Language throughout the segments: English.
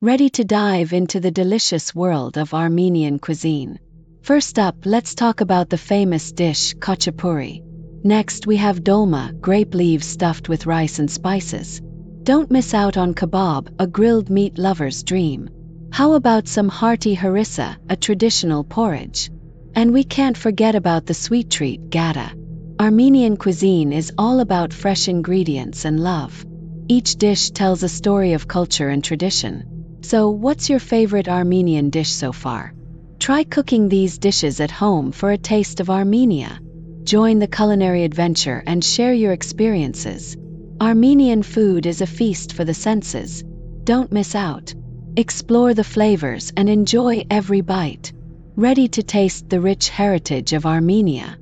Ready to dive into the delicious world of Armenian cuisine. First up, let's talk about the famous dish khachapuri. Next, we have dolma, grape leaves stuffed with rice and spices. Don't miss out on kebab, a grilled meat lover's dream. How about some hearty harissa, a traditional porridge? And we can't forget about the sweet treat, gata. Armenian cuisine is all about fresh ingredients and love. Each dish tells a story of culture and tradition. So, what's your favorite Armenian dish so far? Try cooking these dishes at home for a taste of Armenia. Join the culinary adventure and share your experiences. Armenian food is a feast for the senses. Don't miss out. Explore the flavors and enjoy every bite. Ready to taste the rich heritage of Armenia?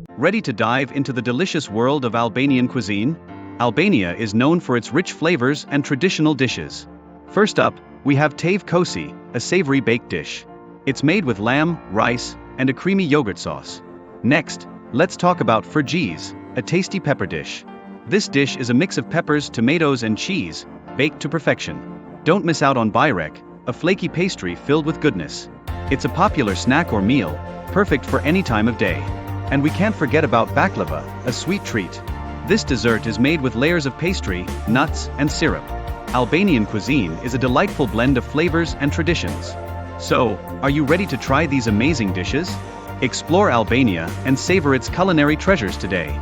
Ready to dive into the delicious world of Albanian cuisine? Albania is known for its rich flavors and traditional dishes. First up, we have tave kosi, a savory baked dish. It's made with lamb, rice, and a creamy yogurt sauce. Next, let's talk about fırgis, a tasty pepper dish. This dish is a mix of peppers, tomatoes, and cheese, baked to perfection. Don't miss out on bayrek, a flaky pastry filled with goodness. It's a popular snack or meal, perfect for any time of day. And we can't forget about baklava, a sweet treat. This dessert is made with layers of pastry, nuts, and syrup. Albanian cuisine is a delightful blend of flavors and traditions. So, are you ready to try these amazing dishes? Explore Albania and savor its culinary treasures today.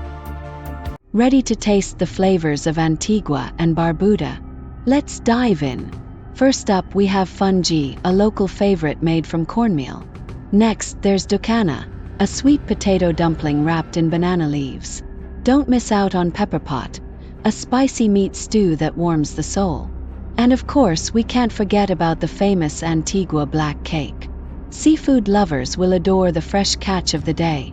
Ready to taste the flavors of Antigua and Barbuda? Let's dive in. First up, we have fungi, a local favorite made from cornmeal. Next, there's dokana, a sweet potato dumpling wrapped in banana leaves. Don't miss out on pepper pot, a spicy meat stew that warms the soul. And of course, we can't forget about the famous Antigua black cake. Seafood lovers will adore the fresh catch of the day,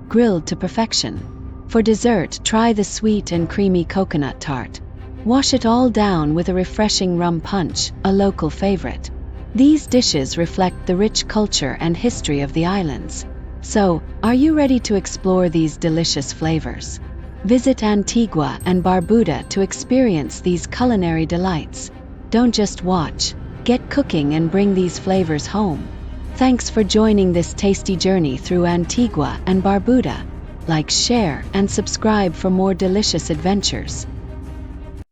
grilled to perfection. For dessert, try the sweet and creamy coconut tart. Wash it all down with a refreshing rum punch, a local favorite. These dishes reflect the rich culture and history of the islands. So, are you ready to explore these delicious flavors? Visit Antigua and Barbuda to experience these culinary delights. Don't just watch, get cooking and bring these flavors home. Thanks for joining this tasty journey through Antigua and Barbuda. Like, share, and subscribe for more delicious adventures.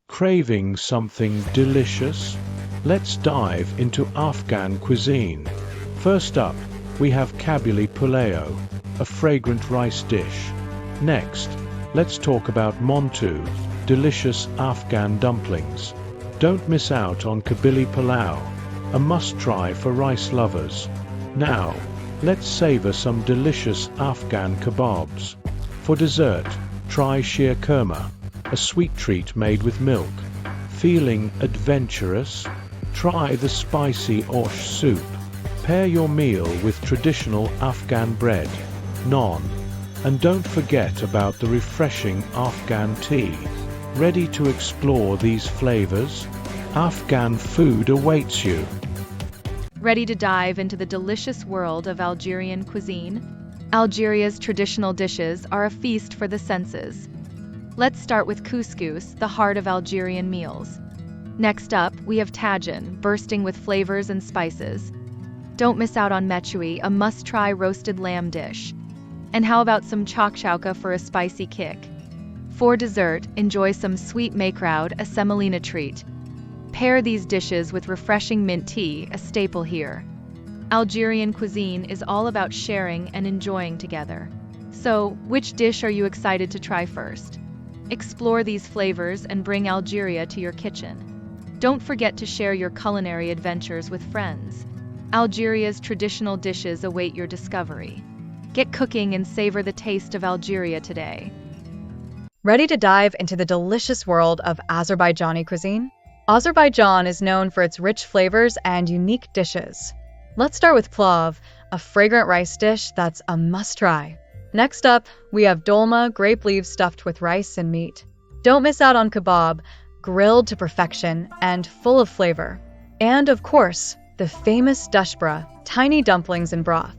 Craving something delicious? Let's dive into Afghan cuisine. First up, we have kabuli pulao, a fragrant rice dish. Next, let's talk about montu, delicious Afghan dumplings. Don't miss out on kabuli pulao, a must-try for rice lovers. Now, let's savor some delicious Afghan kebabs. For dessert, try sheer kurma, a sweet treat made with milk. Feeling adventurous? Try the spicy osh soup. Pair your meal with traditional Afghan bread, naan, and don't forget about the refreshing Afghan tea. Ready to explore these flavors? Afghan food awaits you. Ready to dive into the delicious world of Algerian cuisine? Algeria's traditional dishes are a feast for the senses. Let's start with couscous, the heart of Algerian meals. Next up, we have tagine, bursting with flavors and spices. Don't miss out on mechoui, a must-try roasted lamb dish. And how about some chakchauka for a spicy kick? For dessert, enjoy some sweet maykraut, a semolina treat. Pair these dishes with refreshing mint tea, a staple here. Algerian cuisine is all about sharing and enjoying together. So, which dish are you excited to try first? Explore these flavors and bring Algeria to your kitchen. Don't forget to share your culinary adventures with friends. Algeria's traditional dishes await your discovery. Get cooking and savor the taste of Algeria today. Ready to dive into the delicious world of Azerbaijani cuisine? Azerbaijan is known for its rich flavors and unique dishes. Let's start with plov, a fragrant rice dish that's a must-try. Next up, we have dolma, grape leaves stuffed with rice and meat. Don't miss out on kebab, grilled to perfection and full of flavor. And of course, the famous dushbra, tiny dumplings in broth.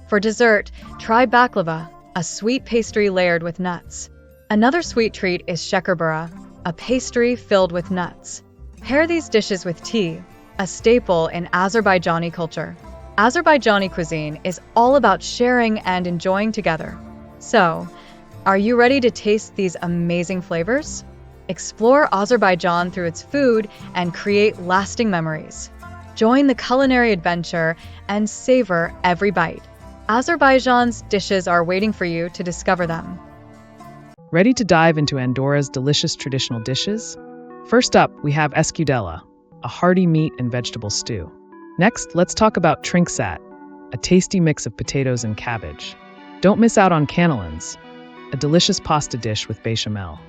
For dessert, try baklava, a sweet pastry layered with nuts. Another sweet treat is shekerbura, a pastry filled with nuts. Pair these dishes with tea, a staple in Azerbaijani culture. Azerbaijani cuisine is all about sharing and enjoying together. So, are you ready to taste these amazing flavors? Explore Azerbaijan through its food and create lasting memories. Join the culinary adventure and savor every bite. Azerbaijan's dishes are waiting for you to discover them. Ready to dive into Andorra's delicious traditional dishes? First up, we have escudella, a hearty meat and vegetable stew. Next, let's talk about trinksat, a tasty mix of potatoes and cabbage. Don't miss out on cannellons, a delicious pasta dish with bechamel.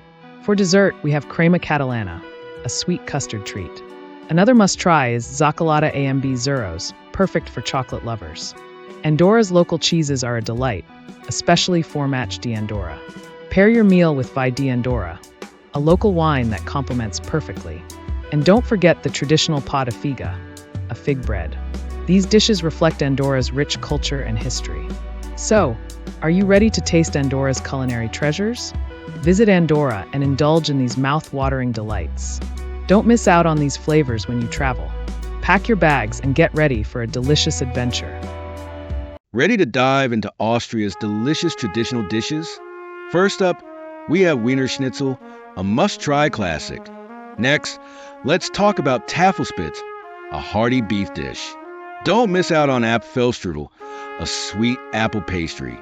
For dessert, we have crema catalana, a sweet custard treat. Another must-try is Zacalata amb Zuros, perfect for chocolate lovers. Andorra's local cheeses are a delight, especially Formatge d'Andorra. Pair your meal with Vin d'Andorra, a local wine that complements perfectly. And don't forget the traditional pa de figa, a fig bread. These dishes reflect Andorra's rich culture and history. So, are you ready to taste Andorra's culinary treasures? Visit Andorra and indulge in these mouth-watering delights. Don't miss out on these flavors when you travel. Pack your bags and get ready for a delicious adventure. Ready to dive into Austria's delicious traditional dishes? First up, we have Wiener Schnitzel, a must-try classic. Next, let's talk about Tafelspitz, a hearty beef dish. Don't miss out on Apfelstrudel, a sweet apple pastry.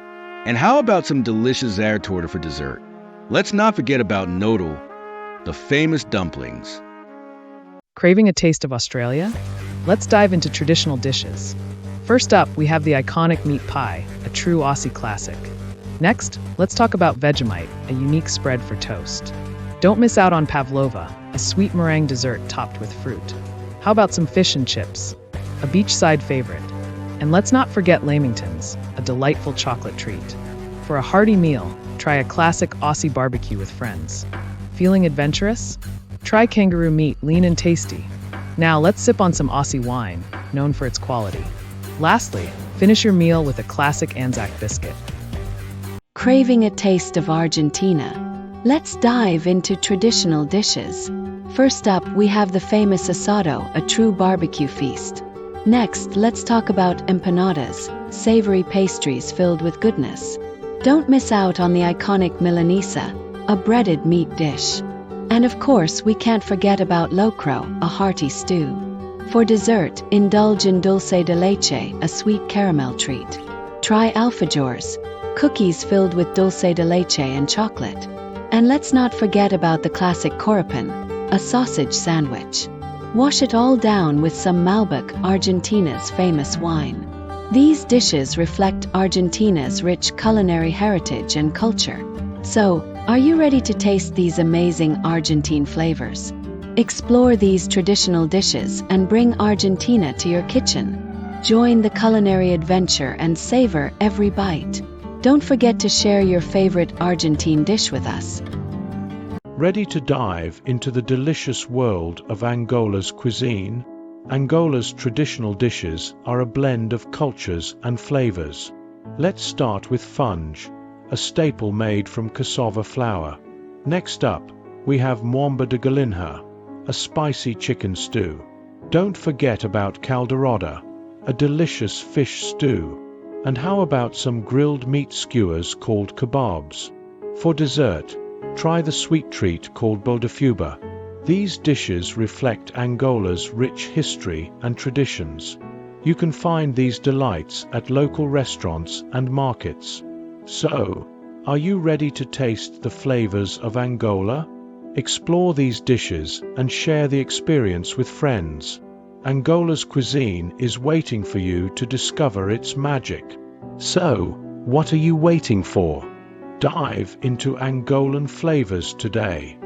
And how about some delicious Zertorte for dessert? Let's not forget about Nodel, the famous dumplings. Craving a taste of Australia? Let's dive into traditional dishes. First up, we have the iconic meat pie, a true Aussie classic. Next, let's talk about Vegemite, a unique spread for toast. Don't miss out on pavlova, a sweet meringue dessert topped with fruit. How about some fish and chips, a beachside favorite? And let's not forget lamingtons, a delightful chocolate treat. For a hearty meal, try a classic Aussie barbecue with friends. Feeling adventurous? Try kangaroo meat, lean and tasty. Now let's sip on some Aussie wine, known for its quality. Lastly, finish your meal with a classic Anzac biscuit. Craving a taste of Argentina? Let's dive into traditional dishes. First up, we have the famous asado, a true barbecue feast. Next, let's talk about empanadas, savory pastries filled with goodness. Don't miss out on the iconic milanesa, a breaded meat dish. And of course, we can't forget about locro, a hearty stew. For dessert, indulge in dulce de leche, a sweet caramel treat. Try alfajores, cookies filled with dulce de leche and chocolate. And let's not forget about the classic koropin, a sausage sandwich. Wash it all down with some Malbec, Argentina's famous wine. These dishes reflect Argentina's rich culinary heritage and culture. So, are you ready to taste these amazing Argentine flavors? Explore these traditional dishes and bring Argentina to your kitchen. Join the culinary adventure and savor every bite. Don't forget to share your favorite Argentine dish with us. Ready to dive into the delicious world of Angola's cuisine? Angola's traditional dishes are a blend of cultures and flavors. Let's start with funge, a staple made from cassava flour. Next up, we have moamba de galinha, a spicy chicken stew. Don't forget about calderada, a delicious fish stew. And how about some grilled meat skewers called kebabs? For dessert, try the sweet treat called bodafuba. These dishes reflect Angola's rich history and traditions. You can find these delights at local restaurants and markets. So, are you ready to taste the flavors of Angola? Explore these dishes and share the experience with friends. Angola's cuisine is waiting for you to discover its magic. So, what are you waiting for? Dive into Angolan flavors today.